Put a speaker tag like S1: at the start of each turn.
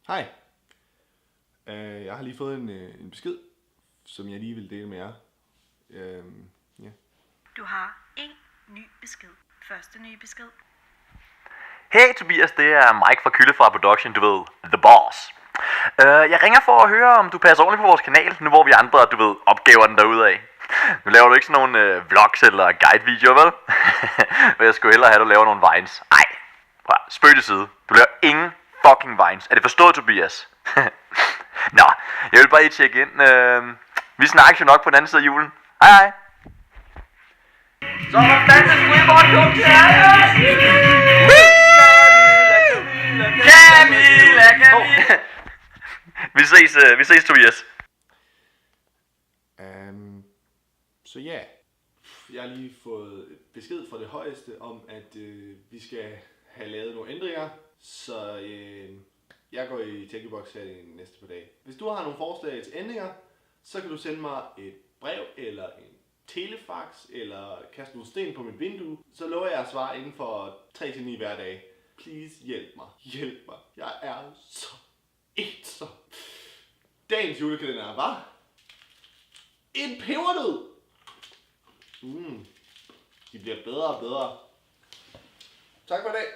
S1: Hej. Jeg har lige fået en besked, som jeg lige vil dele med jer. Ja.
S2: Du har en ny besked. Første nye besked.
S3: Hey Tobias, det er Mike fra Kyllefra Production, du ved, The Boss. Jeg ringer for at høre, om du passer ordentligt på vores kanal, nu hvor vi andre, du ved, opgaver den derudad. Nu laver du ikke sådan nogle vlogs eller guide-videoer, vel? Men jeg skulle hellere have, at du laver nogle vines. Ej, spøg til side. Du laver ingen fucking vines. Er det forstået, Tobias? Nå, jeg vil bare lige tjekke ind. Vi snakkes jo nok på den anden side af julen. Hej hej. Så hvordan er Squidward kom til Camilla. Vi ses Tobias.
S1: Så ja, jeg har lige fået besked fra det højeste om, at vi skal have lavet nogle ændringer, så jeg går i Tænkeboks her de næste par dage. Hvis du har nogle forslag til ændringer, så kan du sende mig et brev eller en telefax eller kaste nogle sten på mit vindue, så lover jeg at svare inden for 3-9 hver dag. Please hjælp mig. Hjælp mig. Jeg er så ensom. Dagens julekalender var en pebernød. De bliver bedre og bedre. Tak for i dag.